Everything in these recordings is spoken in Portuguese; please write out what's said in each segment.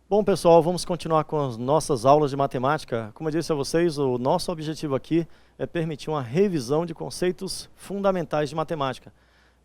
Bom, pessoal, vamos continuar com as nossas aulas de matemática. Como eu disse a vocês, o nosso objetivo aqui é permitir uma revisão de conceitos fundamentais de matemática.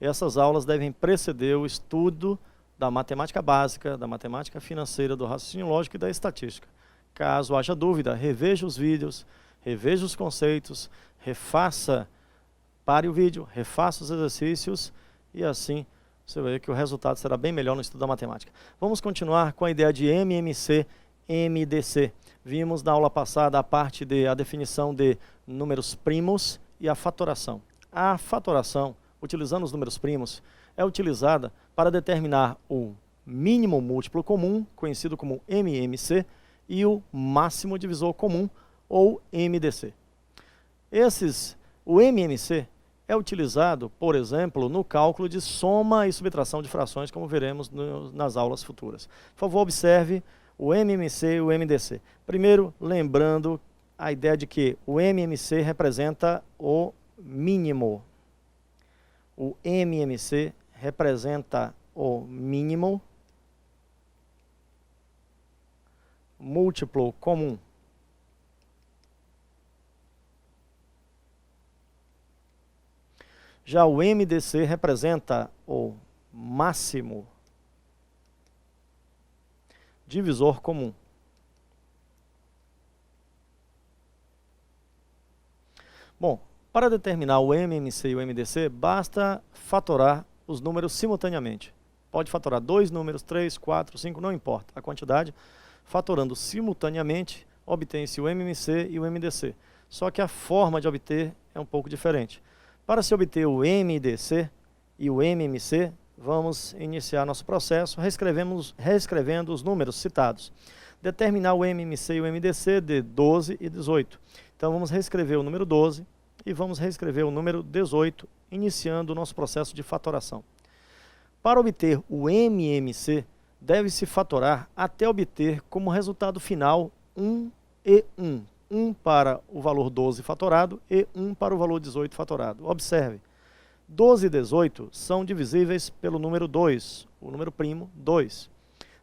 Essas aulas devem preceder o estudo da matemática básica, da matemática financeira, do raciocínio lógico e da estatística. Caso haja dúvida, reveja os vídeos, reveja os conceitos, pare o vídeo, refaça os exercícios e assim você vai ver que o resultado será bem melhor no estudo da matemática. Vamos continuar com a ideia de MMC, MDC. Vimos na aula passada a definição de números primos e a fatoração. A fatoração, utilizando os números primos, é utilizada para determinar o mínimo múltiplo comum, conhecido como MMC, e o máximo divisor comum, ou MDC. O MMC é utilizado, por exemplo, no cálculo de soma e subtração de frações, como veremos nas aulas futuras. Por favor, observe o MMC e o MDC. Primeiro, lembrando a ideia de que o MMC representa o mínimo. O MMC representa o mínimo múltiplo comum. Já o MDC representa o máximo divisor comum. Bom, para determinar o MMC e o MDC, basta fatorar os números simultaneamente. Pode fatorar 2 números, 3, 4, 5, não importa a quantidade. Fatorando simultaneamente, obtém-se o MMC e o MDC. Só que a forma de obter é um pouco diferente. Para se obter o MDC e o MMC, vamos iniciar nosso processo reescrevendo os números citados. Determinar o MMC e o MDC de 12 e 18. Então vamos reescrever o número 12 e vamos reescrever o número 18, iniciando o nosso processo de fatoração. Para obter o MMC, deve-se fatorar até obter como resultado final 1 e 1. 1 para o valor 12 fatorado e 1 para o valor 18 fatorado. Observe, 12 e 18 são divisíveis pelo número 2, o número primo 2.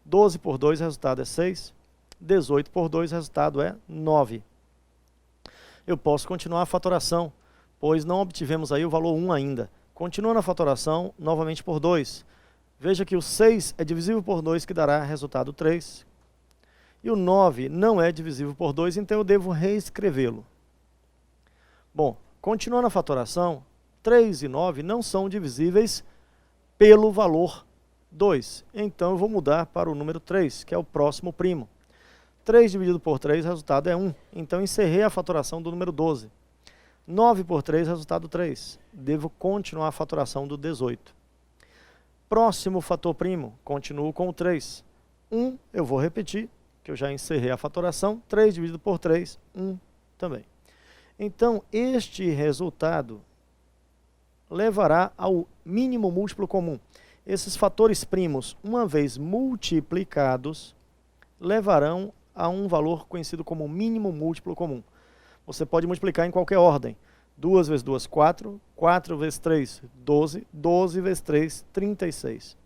12 por 2, resultado é 6. 18 por 2, resultado é 9. Eu posso continuar a fatoração, pois não obtivemos aí o valor 1 ainda. Continuando a fatoração, novamente por 2. Veja que o 6 é divisível por 2, que dará resultado 3. E o 9 não é divisível por 2, então eu devo reescrevê-lo. Bom, continuando a fatoração, 3 e 9 não são divisíveis pelo valor 2. Então eu vou mudar para o número 3, que é o próximo primo. 3 dividido por 3, resultado é 1. Então encerrei a fatoração do número 12. 9 por 3, resultado 3. Devo continuar a fatoração do 18. Próximo fator primo, continuo com o 3. 1 eu vou repetir, que eu já encerrei a fatoração, 3 dividido por 3, 1 também. Então, este resultado levará ao mínimo múltiplo comum. Esses fatores primos, uma vez multiplicados, levarão a um valor conhecido como mínimo múltiplo comum. Você pode multiplicar em qualquer ordem. 2 vezes 2, 4. 4 vezes 3, 12. 12 vezes 3, 36.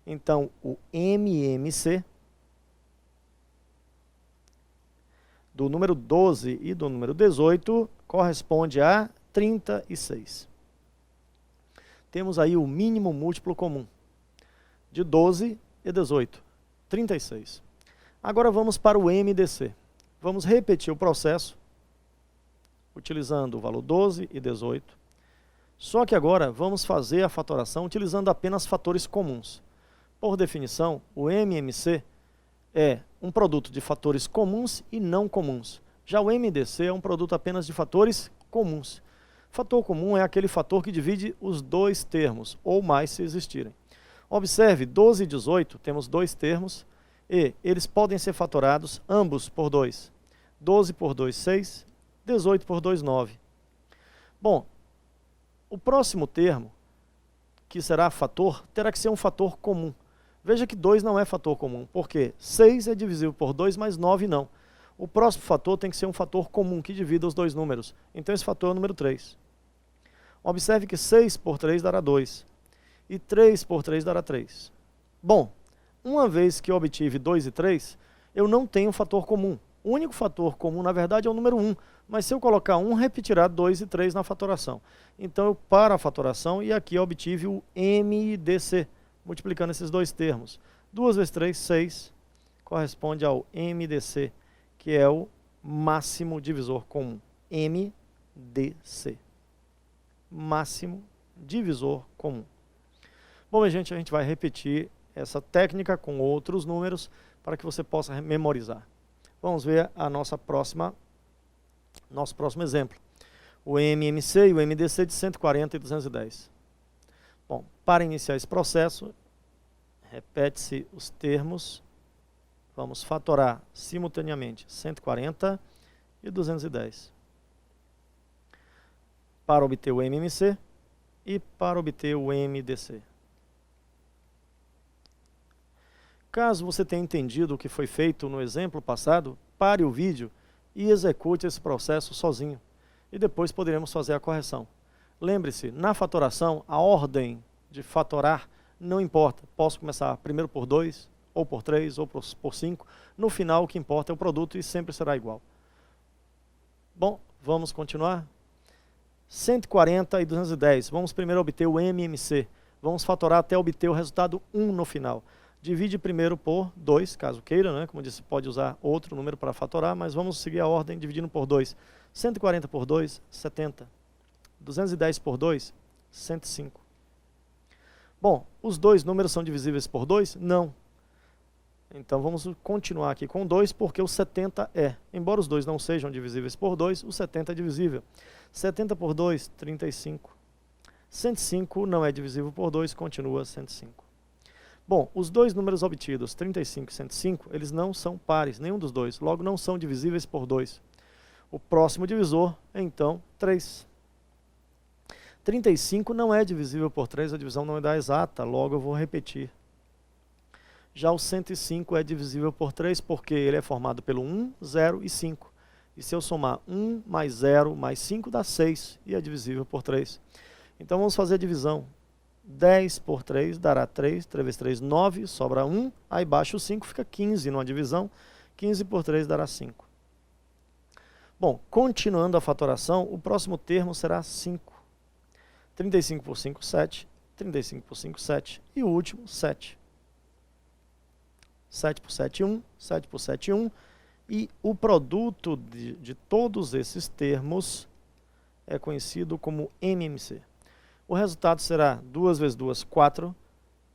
Então, o MMC do número 12 e do número 18 corresponde a 36. Temos aí o mínimo múltiplo comum de 12 e 18, 36. Agora vamos para o MDC. Vamos repetir o processo, utilizando o valor 12 e 18. Só que agora vamos fazer a fatoração utilizando apenas fatores comuns. Por definição, o MMC é um produto de fatores comuns e não comuns. Já o MDC é um produto apenas de fatores comuns. Fator comum é aquele fator que divide os dois termos, ou mais se existirem. Observe, 12 e 18, temos dois termos, e eles podem ser fatorados ambos por 2. 12 por 2, 6. 18 por 2, 9. Bom, o próximo termo, que será fator, terá que ser um fator comum. Veja que 2 não é fator comum, porque 6 é divisível por 2, mas 9 não. O próximo fator tem que ser um fator comum, que divida os dois números. Então esse fator é o número 3. Observe que 6 por 3 dará 2. E 3 por 3 dará 3. Bom, uma vez que eu obtive 2 e 3, eu não tenho fator comum. O único fator comum, na verdade, é o número 1. Mas se eu colocar 1, repetirá 2 e 3 na fatoração. Então eu paro a fatoração e aqui eu obtive o MDC, multiplicando esses dois termos. 2 vezes 3, 6, corresponde ao MDC, que é o máximo divisor comum. MDC. Máximo divisor comum. Bom, minha gente, a gente vai repetir essa técnica com outros números para que você possa memorizar. Vamos ver nosso próximo exemplo. O MMC e o MDC de 140 e 210. Bom, para iniciar esse processo, repete-se os termos. Vamos fatorar simultaneamente 140 e 210. Para obter o MMC e para obter o MDC. Caso você tenha entendido o que foi feito no exemplo passado, pare o vídeo e execute esse processo sozinho. E depois poderemos fazer a correção. Lembre-se, na fatoração, a ordem de fatorar não importa. Posso começar primeiro por 2, ou por 3, ou por 5. No final, o que importa é o produto e sempre será igual. Bom, vamos continuar. 140 e 210. Vamos primeiro obter o MMC. Vamos fatorar até obter o resultado 1 no final. Divide primeiro por 2, caso queira, né? Como disse, pode usar outro número para fatorar, mas vamos seguir a ordem dividindo por 2. 140 por 2, 70. 210 por 2, 105. Bom, os dois números são divisíveis por 2? Não. Então vamos continuar aqui com 2, porque o 70 é. Embora os dois não sejam divisíveis por 2, o 70 é divisível. 70 por 2, 35. 105 não é divisível por 2, continua 105. Bom, os dois números obtidos, 35 e 105, eles não são pares, nenhum dos dois. Logo, não são divisíveis por 2. O próximo divisor é, então, 3. 35 não é divisível por 3, a divisão não é da exata, logo eu vou repetir. Já o 105 é divisível por 3 porque ele é formado pelo 1, 0 e 5. E se eu somar 1 mais 0 mais 5 dá 6 e é divisível por 3. Então vamos fazer a divisão. 10 por 3 dará 3, 3 vezes 3, 9, sobra 1, aí baixa o 5, fica 15 numa divisão, 15 por 3 dará 5. Bom, continuando a fatoração, o próximo termo será 5. 35 por 5, 7, 35 por 5, 7, e o último, 7. 7 por 7, 1, 7 por 7, 1, e o produto de todos esses termos é conhecido como MMC. O resultado será 2 vezes 2, 4.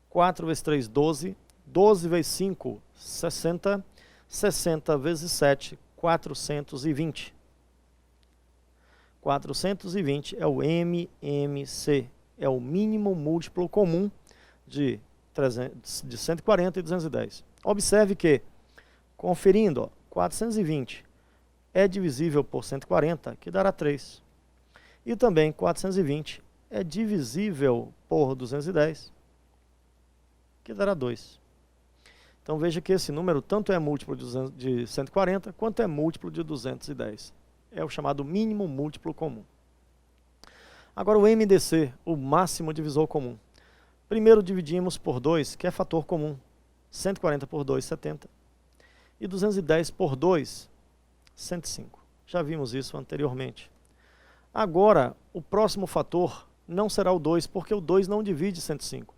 4 vezes 3, 12. 12 vezes 5, 60. 60 vezes 7, 420. 420 é o MMC. É o mínimo múltiplo comum de 140 e 210. Observe que, conferindo, ó, 420 é divisível por 140, que dará 3. E também 420 é divisível por 210, que dará 2. Então veja que esse número tanto é múltiplo de 140, quanto é múltiplo de 210. É o chamado mínimo múltiplo comum. Agora o MDC, o máximo divisor comum. Primeiro dividimos por 2, que é fator comum. 140 por 2, 70. E 210 por 2, 105. Já vimos isso anteriormente. Agora, o próximo fator não será o 2, porque o 2 não divide 105.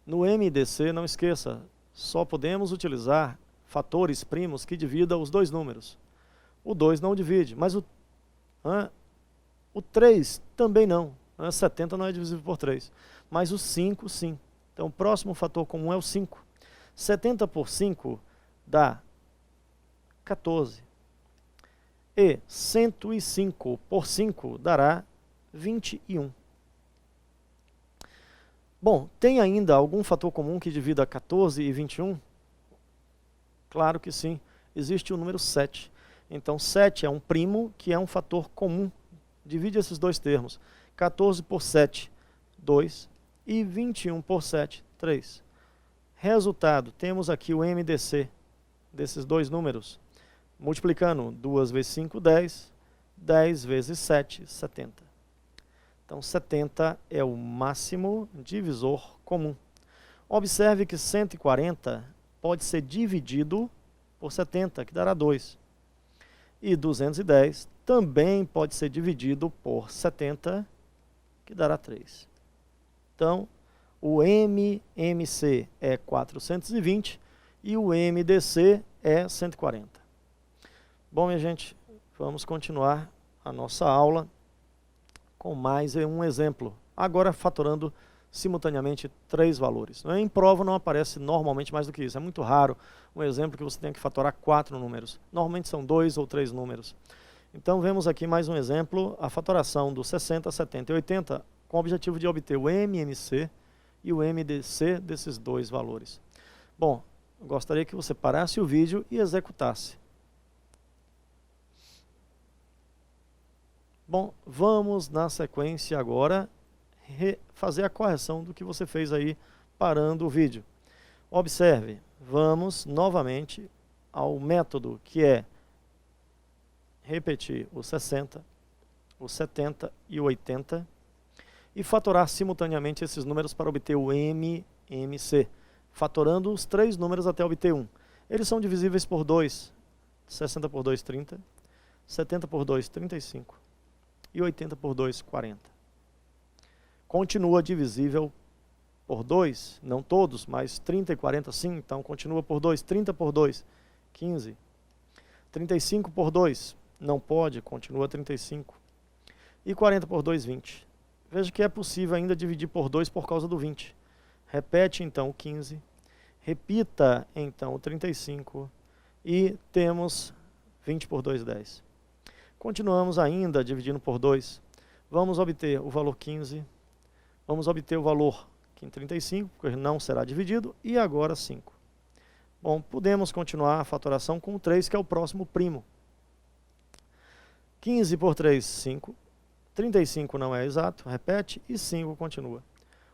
No MDC, não esqueça, só podemos utilizar fatores primos que dividam os dois números. O 2 não divide, mas o 3 também não. 70 não é divisível por 3. Mas o 5, sim. Então, o próximo fator comum é o 5. 70 por 5 dá 14. E 105 por 5 dará 21. Bom, tem ainda algum fator comum que divida 14 e 21? Claro que sim. Existe o número 7. Então, 7 é um primo que é um fator comum. Divide esses dois termos. 14 por 7, 2. E 21 por 7, 3. Resultado, temos aqui o MDC desses dois números. Multiplicando 2 vezes 5, 10. 10 vezes 7, 70. Então, 70 é o máximo divisor comum. Observe que 140 pode ser dividido por 70, que dará 2. E 210 também pode ser dividido por 70, que dará 3. Então, o MMC é 420 e o MDC é 140. Bom, minha gente, vamos continuar a nossa aula com mais um exemplo. Agora fatorando simultaneamente 3 valores. Em prova não aparece normalmente mais do que isso. É muito raro um exemplo que você tenha que fatorar 4 números. Normalmente são 2 ou 3 números. Então vemos aqui mais um exemplo, a fatoração do 60, 70 e 80, com o objetivo de obter o MMC e o MDC desses 2 valores. Bom, eu gostaria que você parasse o vídeo e executasse. Bom, vamos na sequência agora fazer a correção do que você fez aí parando o vídeo. Observe, vamos novamente ao método que é repetir o 60, o 70 e o 80 e fatorar simultaneamente esses números para obter o MMC, fatorando os 3 números até obter 1. Eles são divisíveis por 2, 60 por 2, 30, 70 por 2, 35 e 80 por 2, 40. Continua divisível por 2, não todos, mas 30 e 40 sim, então continua por 2, 30 por 2, 15, 35 por 2, não pode, continua 35, e 40 por 2, 20. Veja que é possível ainda dividir por 2 por causa do 20. Repete então o 15, repita então o 35 e temos 20 por 2, 10. Continuamos ainda dividindo por 2. Vamos obter o valor 15, vamos obter o valor aqui em 35, porque não será dividido, e agora 5. Bom, podemos continuar a fatoração com o 3, que é o próximo primo. 15 por 3, 5. 35 não é exato, repete, e 5 continua.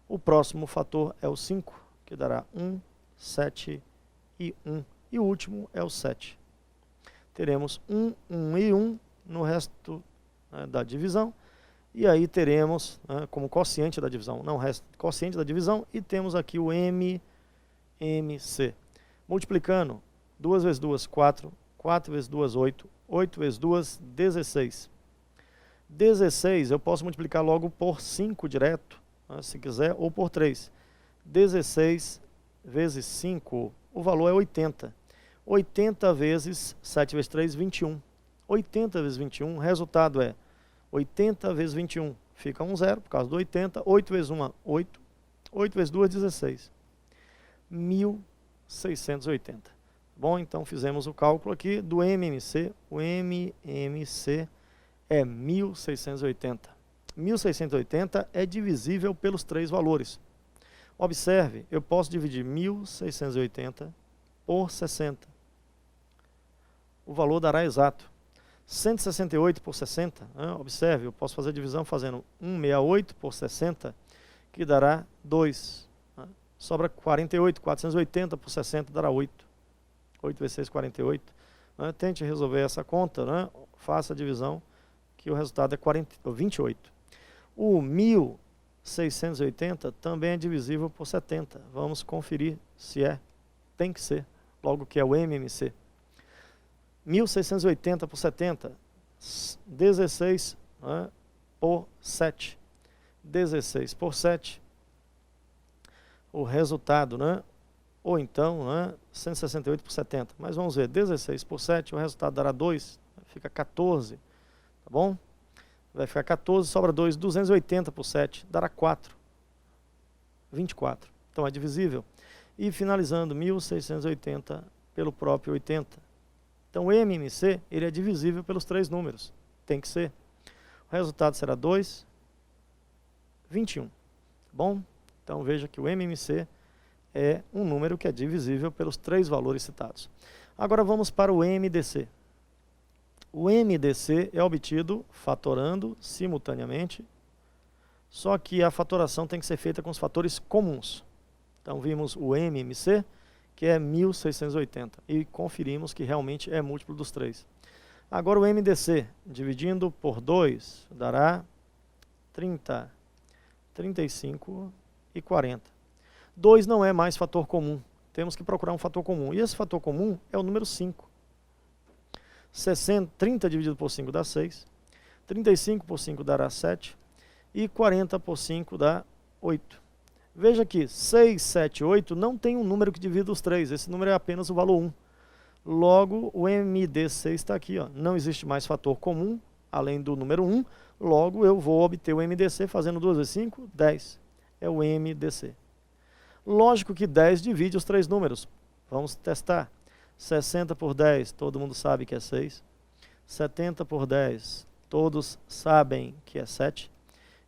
O próximo fator é o 5, que dará 1, 7 e 1. E o último é o 7. Teremos 1, 1 e 1 no resto da divisão. E aí teremos como quociente da divisão, não resto, quociente da divisão, e temos aqui o MMC. Multiplicando, 2 vezes 2, 4, 4 vezes 2, 8, 8 vezes 2, 16. 16 eu posso multiplicar logo por 5 direto, se quiser, ou por 3. 16 vezes 5, o valor é 80. 80 vezes 7 vezes 3, 21. 80 vezes 21, o resultado é 80 vezes 21, fica 1 zero, por causa do 80. 8 vezes 1, 8. 8 vezes 2, 16. 1680. Bom, então fizemos o cálculo aqui do MMC. O MMC é 1680. 1680 é divisível pelos 3 valores. Observe, eu posso dividir 1680 por 60. O valor dará exato. 168 por 60, observe, eu posso fazer a divisão fazendo 168 por 60, que dará 2. Sobra 48, 480 por 60 dará 8. 8 vezes 6, 48. Tente resolver essa conta, faça a divisão, que o resultado é 28. O 1680 também é divisível por 70. Vamos conferir se é. Tem que ser, logo que é o MMC. 1680 por 70, 16 por 7. 16 por 7. O resultado, ou então 168 por 70. Mas vamos ver, 16 por 7, o resultado dará 2, fica 14. Tá bom? Vai ficar 14, sobra 2, 280 por 7, dará 4. 24. Então é divisível. E finalizando, 1680 pelo próprio 80. Então o MMC, ele é divisível pelos 3 números. Tem que ser. O resultado será 2, 21. Tá bom? Então veja que o MMC é um número que é divisível pelos 3 valores citados. Agora vamos para o MDC. O MDC é obtido fatorando simultaneamente, só que a fatoração tem que ser feita com os fatores comuns. Então vimos o MMC, que é 1680, e conferimos que realmente é múltiplo dos 3. Agora o MDC, dividindo por 2, dará 30, 35 e 40. 2 não é mais fator comum, temos que procurar um fator comum. E esse fator comum é o número 5. 30 dividido por 5 dá 6. 35 por 5 dará 7. E 40 por 5 dá 8. Veja que 6, 7, 8 não tem um número que divida os 3. Esse número é apenas o valor 1. Logo, o MDC está aqui. Ó. Não existe mais fator comum, além do número 1. Logo, eu vou obter o MDC fazendo 2 vezes 5, 10. É o MDC. Lógico que 10 divide os 3 números. Vamos testar. 60 por 10, todo mundo sabe que é 6. 70 por 10, todos sabem que é 7.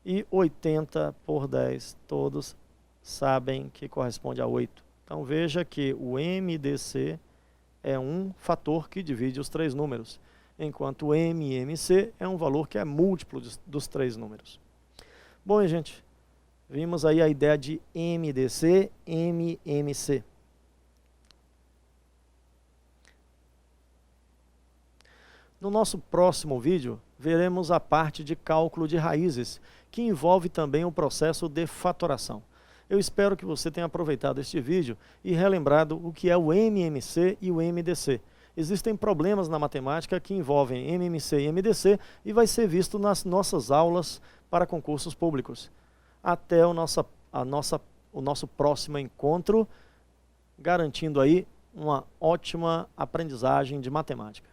E 80 por 10, todos sabem que corresponde a 8. Então veja que o MDC é um fator que divide os 3 números, enquanto o MMC é um valor que é múltiplo dos 3 números. Bom, gente, vimos aí a ideia de MDC, MMC. No nosso próximo vídeo, veremos a parte de cálculo de raízes, que envolve também o processo de fatoração. Eu espero que você tenha aproveitado este vídeo e relembrado o que é o MMC e o MDC. Existem problemas na matemática que envolvem MMC e MDC e vai ser visto nas nossas aulas para concursos públicos. Até o nosso próximo encontro, garantindo aí uma ótima aprendizagem de matemática.